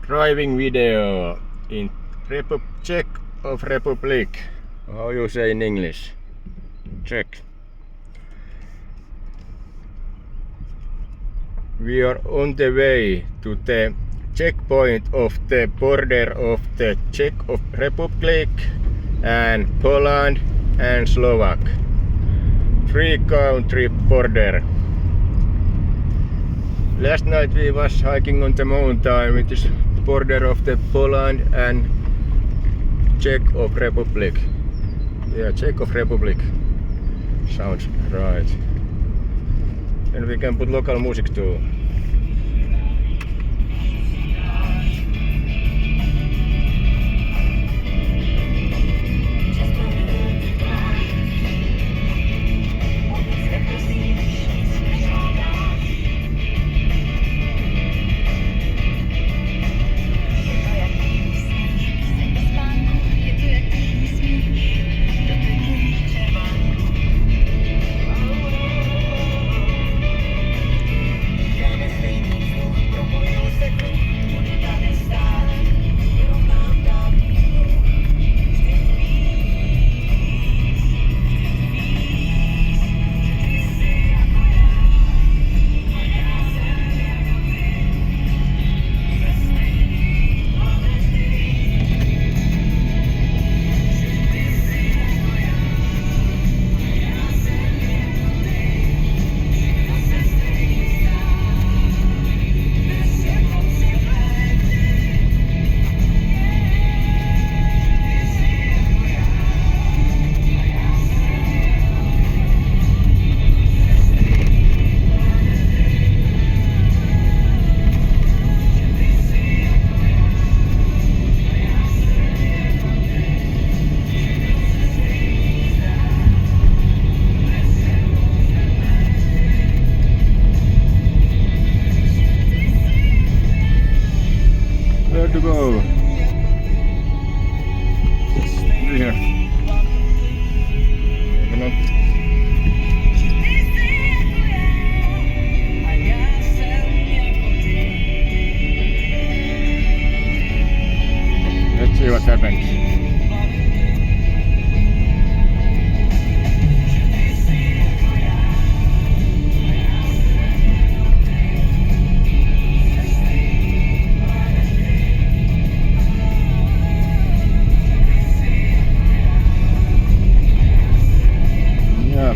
driving video in Czech of Republic. How you say in English? Czech. We are on the way to the checkpoint of the border of the Czech of Republic and Poland and Slovak. 3-country border. Last night we was hiking on the mountain with this border of the Poland and Czech of Republic. Yeah, Czech of Republic. Sounds right. And we can put local music too. Where to go? Here. Let's see what happens.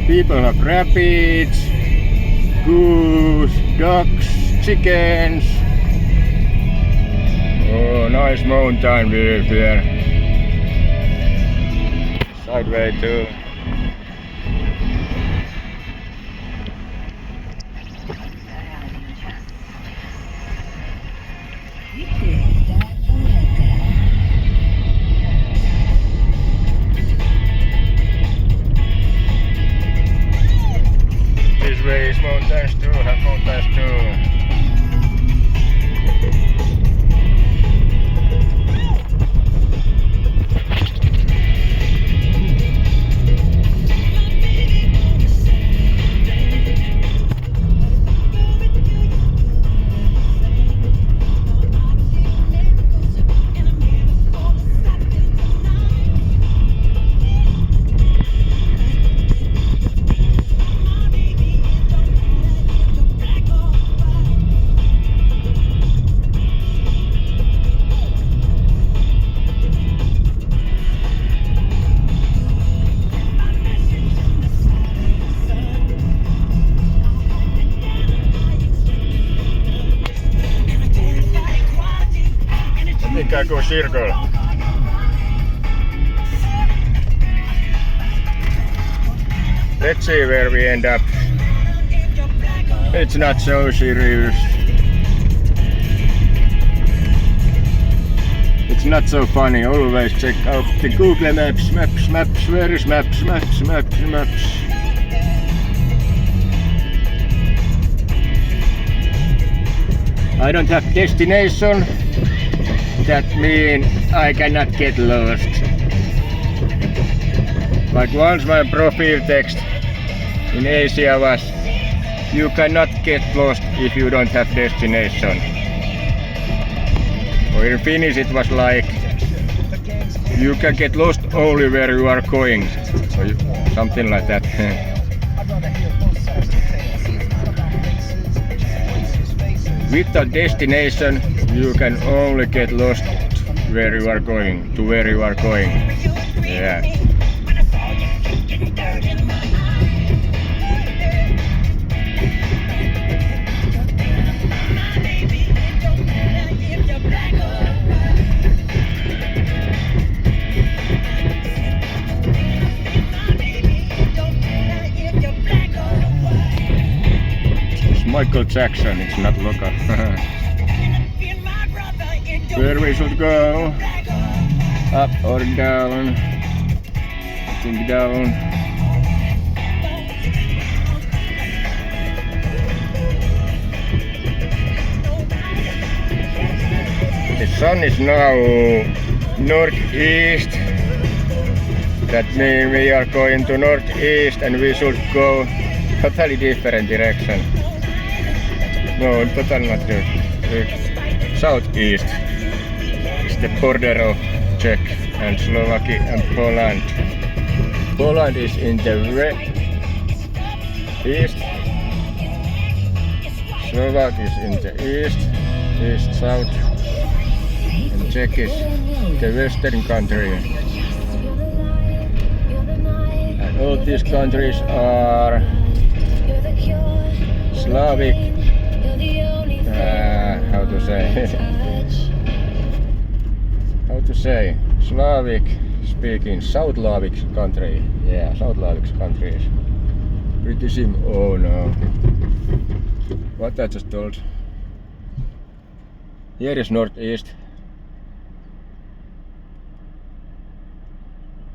People have rabbits, goose, ducks, chickens. Oh, nice mountain view here. Sideway too. This way is mountains too, have mountains too. Ikään kuin circle. Let's see where we end up. It's not so serious. It's not so funny. Always check out the Google Maps. Maps. Where is Maps? Maps. I don't have destination. That means I cannot get lost. But once my profile text in Asia was, you cannot get lost if you don't have destination. Or in Finnish it was like, you can get lost only where you are going. Or something like that. With a destination, you can only get lost where you are going, to where you are going. Yeah. Michael Jackson, it's not local. Where we should go? Up or down? I think down. The sun is now northeast. That means we are going to northeast and we should go totally different direction. No, totally not good. Southeast is the border of Czech and Slovakia and Poland. Poland is in the east. Slovak is in the east, south, and Czech is the western country. And all these countries are Slavic. How to say? Slavic speaking, South Slavic country. Yeah, South Slavic countries. Britishism, oh no. What I just told. Here is northeast.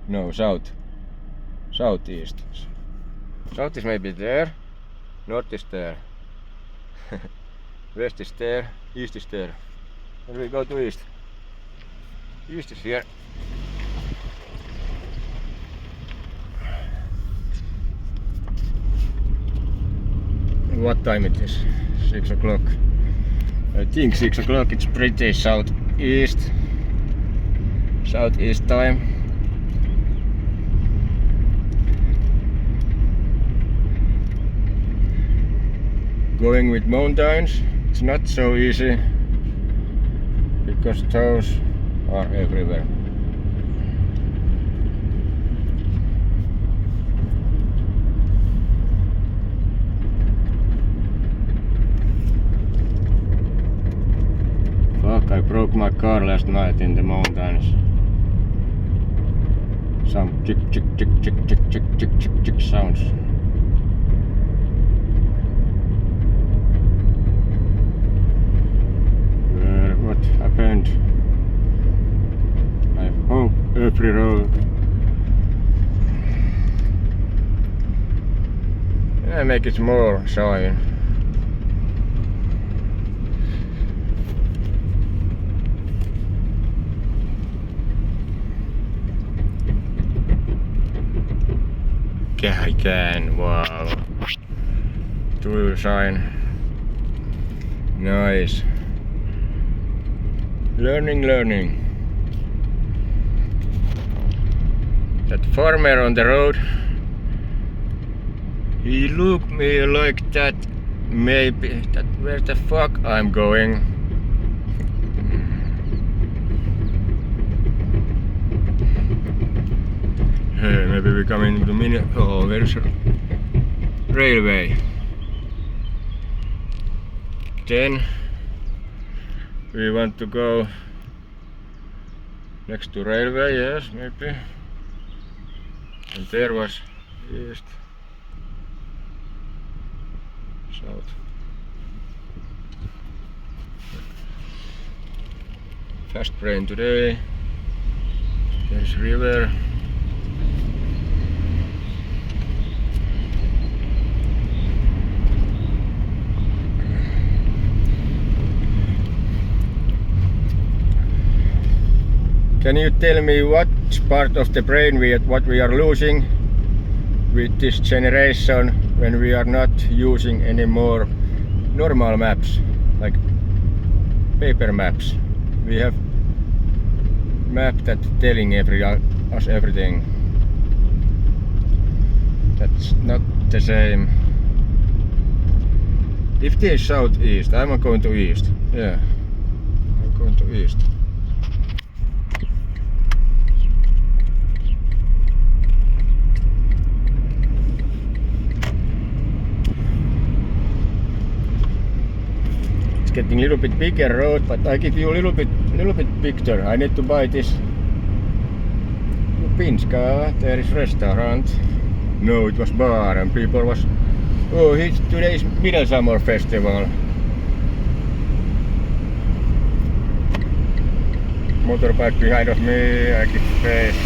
No, south. Southeast. South is maybe there. North is there. West is there, east is there. And we go to east. East is here. What time it is? 6 o'clock. I think 6 o'clock. It's pretty southeast time. Going with mountains, it's not so easy because those are everywhere. Fuck, I broke my car last night in the mountains. Some chick sounds. What happened? I hope every road. I make it more shine. Yeah, I can. Wow. True shine. Nice. Learning. That farmer on the road, he looked me like that, maybe that where the fuck I'm going. Hey, maybe we come into the minute. Oh, there's a railway. Then we want to go next to railway, yes, maybe. And there was east, south. Fast train today. There's river. Can you tell me what part of the brain what we are losing with this generation when we are not using any more normal maps, like paper maps? we have map that telling us everything. That's not the same. If there is southeast, I'm going to east. Yeah, I'm going to east. It's getting a little bit bigger road, but I give you a little bit picture. I need to buy this Pinska. There is restaurant. No, it was bar and people was. Oh, it's today's Middle Summer Festival. Motorbike behind of me, I give space.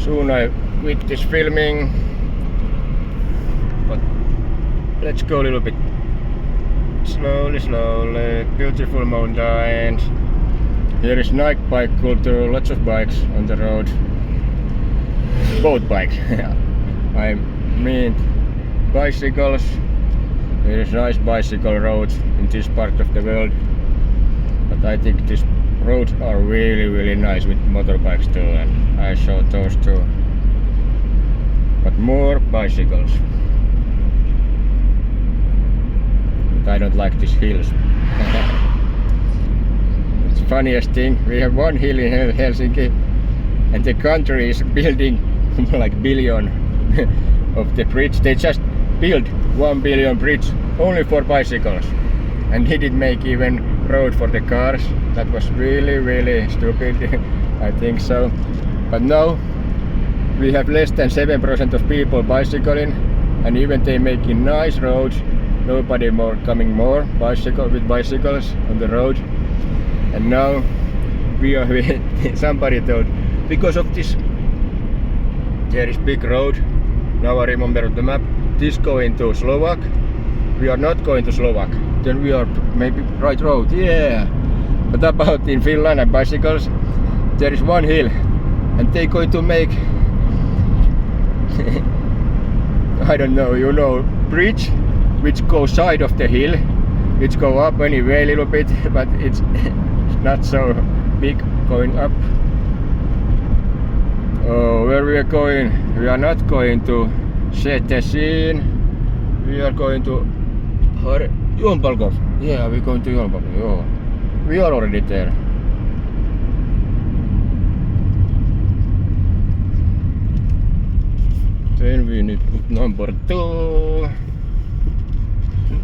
Soon I quit this filming. But let's go a little bit slowly. Beautiful mountains. Here is night bike culture, lots of bikes on the road. Boat bikes. I mean bicycles. There is nice bicycle roads in this part of the world. But I think these roads are really nice with motorbikes too, and I saw those too. But more bicycles. But I don't like these hills. It's the funniest thing, we have one hill in Helsinki and the country is building like billion of the bridge. They just built 1 billion bridge only for bicycles and he didn't make even road for the cars. That was really stupid. I think so. But now we have less than 7% of people bicycling, and even they making nice roads, nobody more coming more with bicycles on the road. And now we are somebody told because of this there is big road. Now I remember the map. This going to Slovak. We are not going to Slovak. Then we are maybe right road. Yeah. But about in Finland and bicycles, there is one hill, and they going to make I don't know, you know, bridge which goes side of the hill, which go up anyway a little bit, but it's not so big going up. Oh, where we are going? We are not going to Szczecin. We are going to Jombalkov. Yeah, we're going to Jombalkov. Oh, we are already there. Then we need number 2.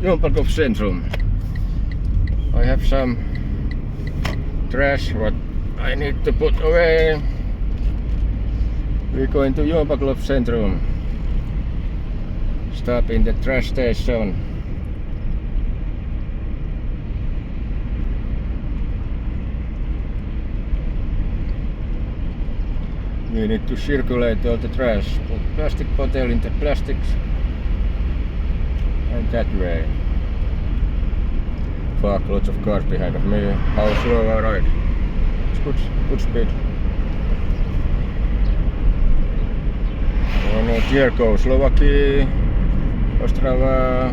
Jombalkov Centrum. I have some trash what I need to put away. We're going to Jombalkov Centrum. Stop in the trash station. We need to circulate all the trash. Put plastic bottle in the plastics. And that way. Fuck, lots of cars behind of me. How slow I ride. It's good speed. Oh no, here goes Slovakia, Ostrava.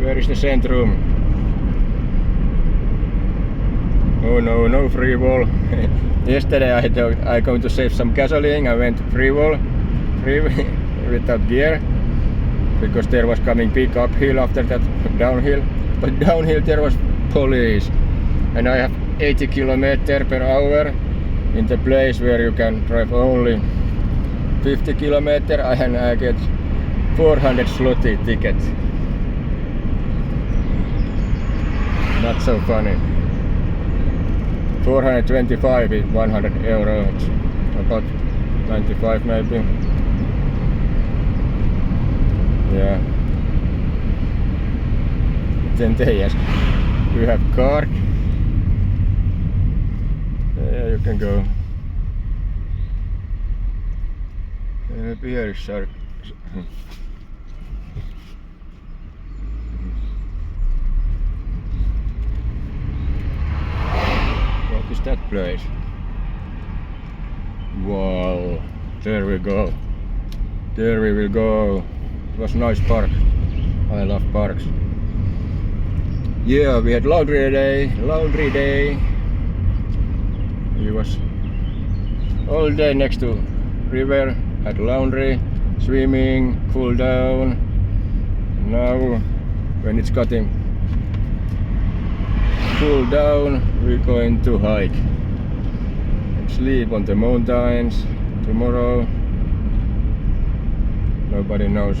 Where is the centrum? Oh no, no free wall. Yesterday I thought I'm going to save some gasoline. I went free without gear because there was coming big uphill after that downhill. But downhill there was police, and I have 80 km/h in the place where you can drive only 50 km, and I get 400 zloty ticket. Not so funny. 425 is 100 euros, about 95 maybe. Yeah. Then they ask, do you have card? Yeah, you can go. Maybe here is shark. What is that place? Wow, there we go. There we will go. It was a nice park. I love parks. Yeah, we had laundry day. We was all day next to river, had laundry, swimming, cool down. Now when it's getting cool down, we're going to hike and sleep on the mountains tomorrow. Nobody knows.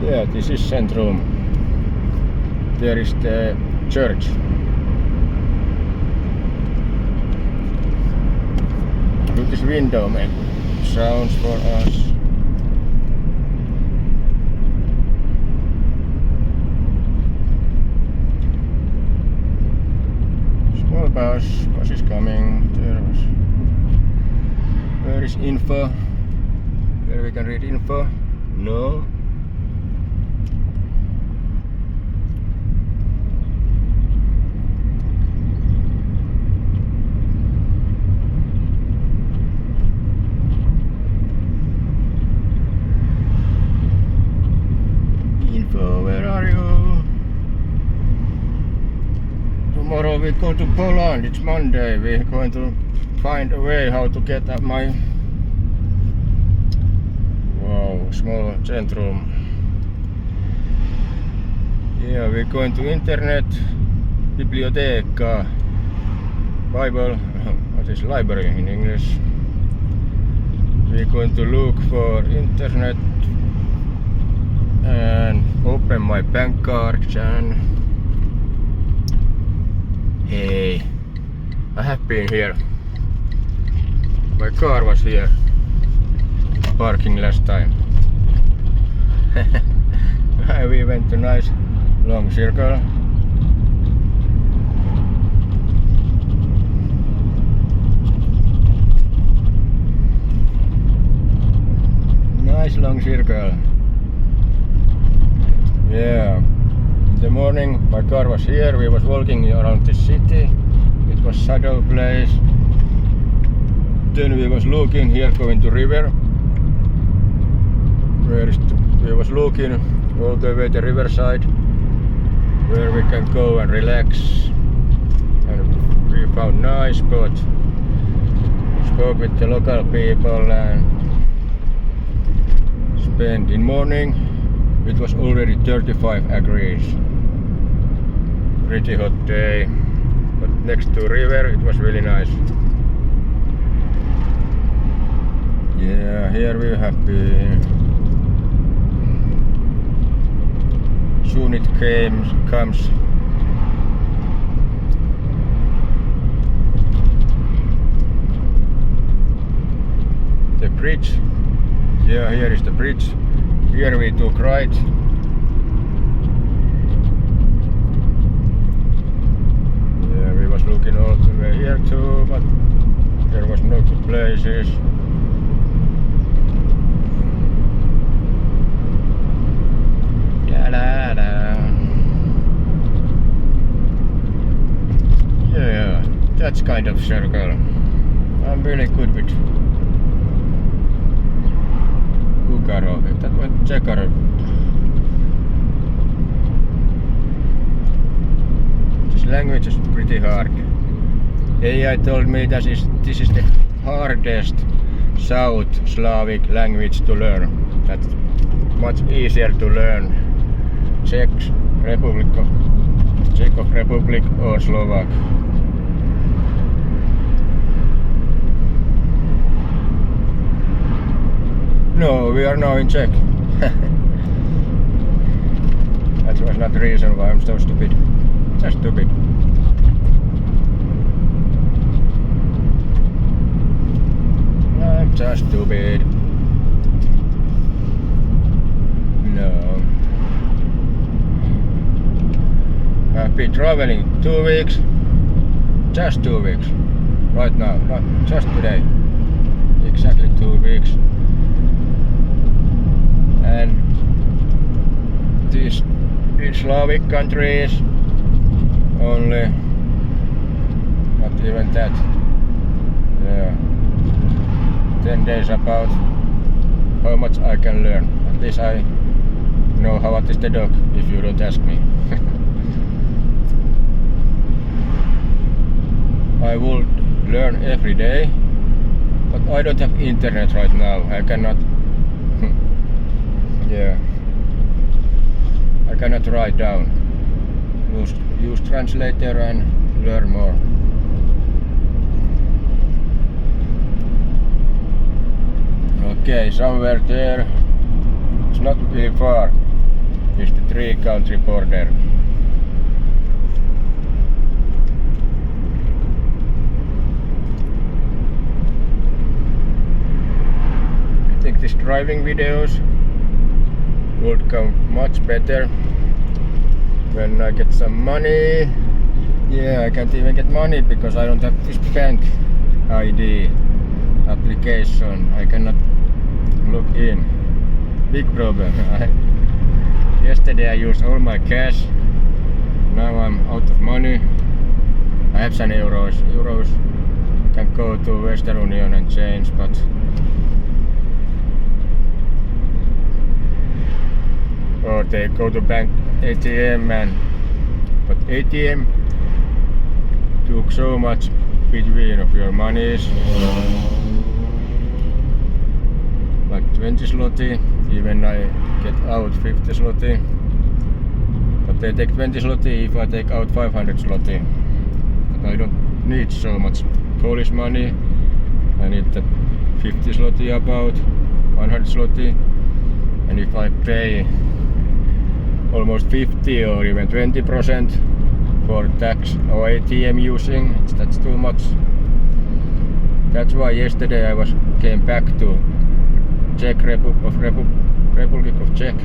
Yeah, this is Centrum. There is the church. Look this window, make sounds for us. Small bus is coming. Where is info? Where we can read info? No. Where are you? Tomorrow we go to Poland. It's Monday. We're going to find a way how to get at my small centrum. Yeah, we're going to internet, biblioteca, Bible, what is library in English. We're going to look for internet and open my bank cards and hey, I have been here. My car was here parking last time. We went to nice long circle. Nice long circle. Yeah, in the morning my car was here, we was walking around the city, it was shadow place. Then we was looking here going to river. We was looking all the way to riverside where we can go and relax. And we found nice spot. Spoke with the local people and spent in morning. It was already 35 degrees. Pretty hot day, but next to river it was really nice. Yeah, here we have been. Soon it comes. The bridge. Yeah, here is the bridge. Here we took right. Yeah, we was looking all the way here too, but there was no good places. Yeah, that's kind of circle. I'm really good with Ukarov. That was Chekarov. This language is pretty hard. AI told me that this is the hardest South Slavic language to learn. That's much easier to learn Czech Republic or Slovak. No, we are now in Czech. That was not the reason why I'm so stupid. Just stupid. I'm just stupid. No. I've been traveling 2 weeks. Just 2 weeks. Right now, not just today. Exactly 2 weeks. And these Slavic countries only, not even that. Yeah, 10 days about. how much I can learn. At least I know how it is the dog, if you don't ask me. I would learn every day, but I don't have internet right now. I cannot yeah, I cannot write down. Use translator and learn more. Okay, somewhere there, it's not really far, is the 3-country border. I think these driving videos would come much better when I get some money. Yeah, I can't even get money because I don't have this bank ID application. I cannot log in. Big problem. Yesterday I used all my cash. Now I'm out of money. I have some euros. I can go to Western Union and change, but or they go to bank ATM but ATM took so much between of your monies, like 20 zloty, even I get out 50 zloty, but they take 20 zloty if I take out 500 zloty. But I don't need so much Polish money. I need the 50 zloty about 100 zloty, and if I pay almost 50 or even 20% for tax or ATM using, that's too much. That's why yesterday I came back to Republic of Czech,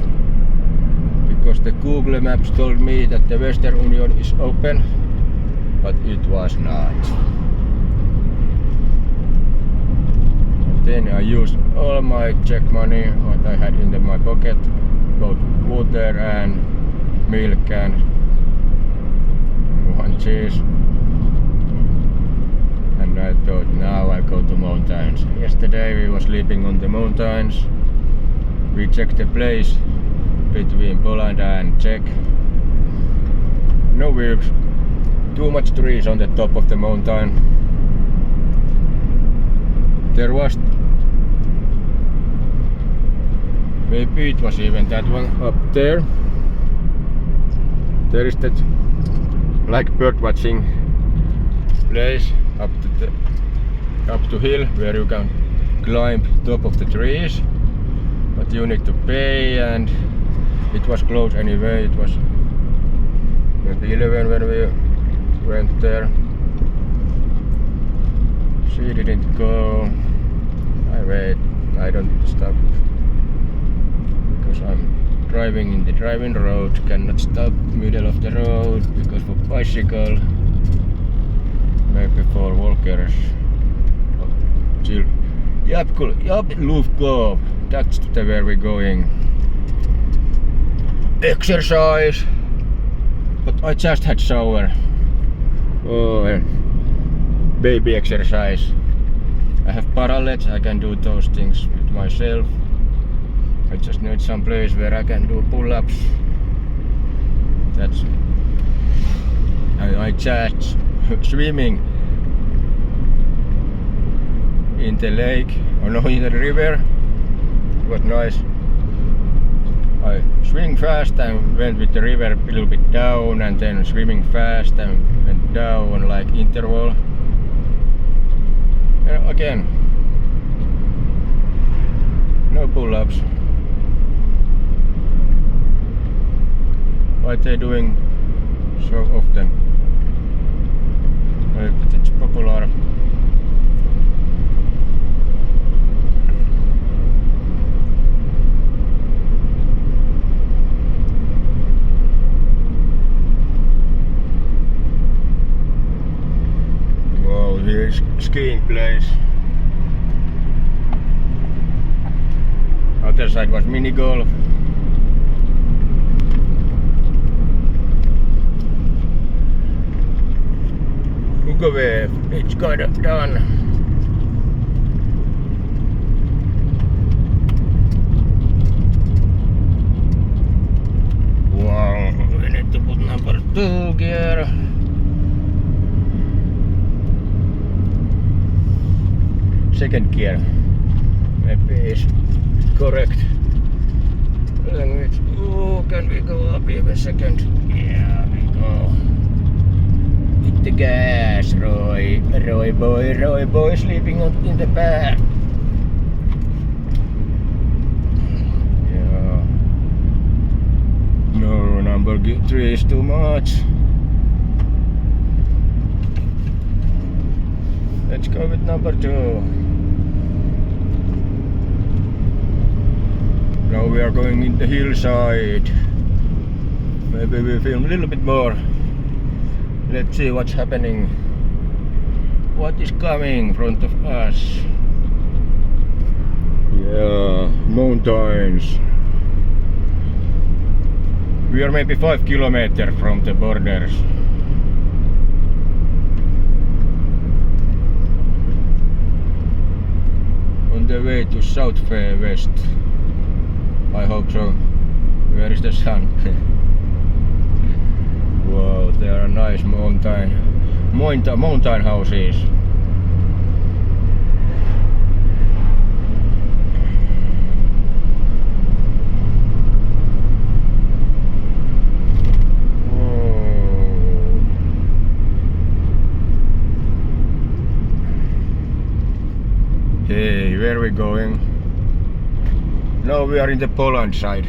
because the Google Maps told me that the Western Union is open, but it was not. And then I used all my Czech money what I had in my pocket, both water and milk and one cheese, and I thought now I go to mountains. Yesterday we were sleeping on the mountains. We checked the place between Poland and Czech. No views, too much trees on the top of the mountain. There was, maybe it was even that one up there. There is that like bird watching place up to hill where you can climb top of the trees, but you need to pay, and it was closed anyway. It was maybe 11 when we went there. She didn't go. I wait. I don't stop because I'm driving in the driving road. Cannot stop middle of the road because for bicycle, maybe for walkers. Lufkov. That's where we're going. Exercise. But I just had shower. Oh, baby exercise. I have parallels. I can do those things with myself. I just need some place where I can do pull-ups. That's. I just swimming in the lake, or no, in the river. It was nice. I swim fast and went with the river a little bit down, and then swimming fast and went down like interval. And again, no pull-ups. Why they doing so often? But it's popular. Wow, here's skiing place. Other side was mini golf. It's kind of done. 2 gear. Second gear. Maybe is correct language. Oh, can we go up even second? Yeah, we go. Hit the gas, Roy. Roy boy sleeping in the back. Yeah. No, number 3 is too much. Let's go with number 2. Now we are going in the hillside. Maybe we film a little bit more. Let's see what's happening. What is coming in front of us? Yeah, mountains. We are maybe 5 kilometers from the borders. On the way to South Fair West. I hope so. Where is the sun? Wow, there are nice mountain houses. Hey, where are we going? Now we are in the Poland side.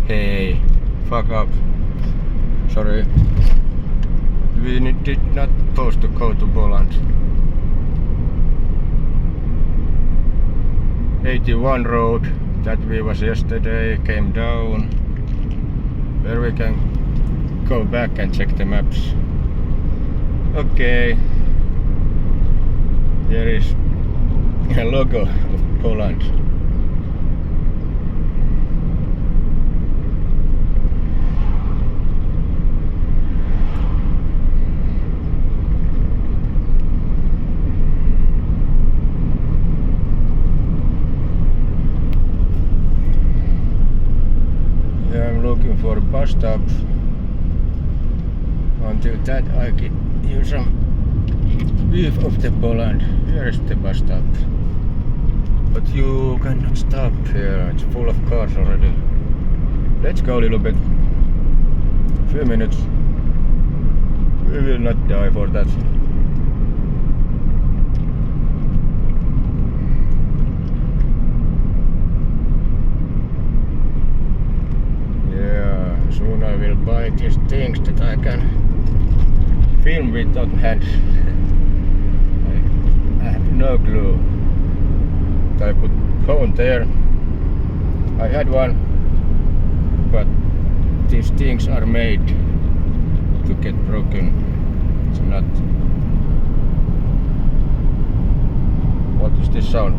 Hey, fuck up. Sorry. We did not supposed to go to Poland. 81 road that we was yesterday came down. Where we can go back and check the maps. Okay. There is a logo of Poland. Yeah, I'm looking for a bus stop. Until that I can use some view of the Poland. Here is the bus stop. But you cannot stop here, it's full of cars already. Let's go a little bit. Few minutes. We will not die for that. Yeah, soon I will buy these things that I can film without hands. I have no clue. I put phone there. I had one, but these things are made to get broken. It's not. What is this sound?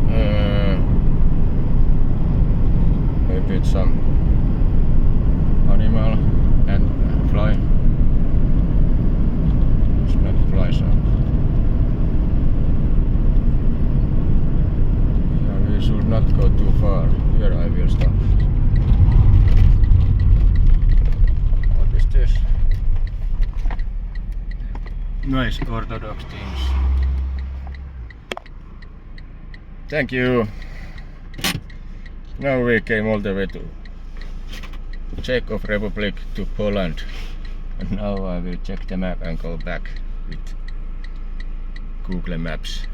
Maybe it's some animal and fly. It's not fly sound. We should not go too far. Here I will stop. What is this? Nice Orthodox things. Thank you. Now we came all the way to Czech Republic to Poland. And now I will check the map and go back with Google Maps.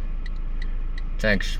Thanks.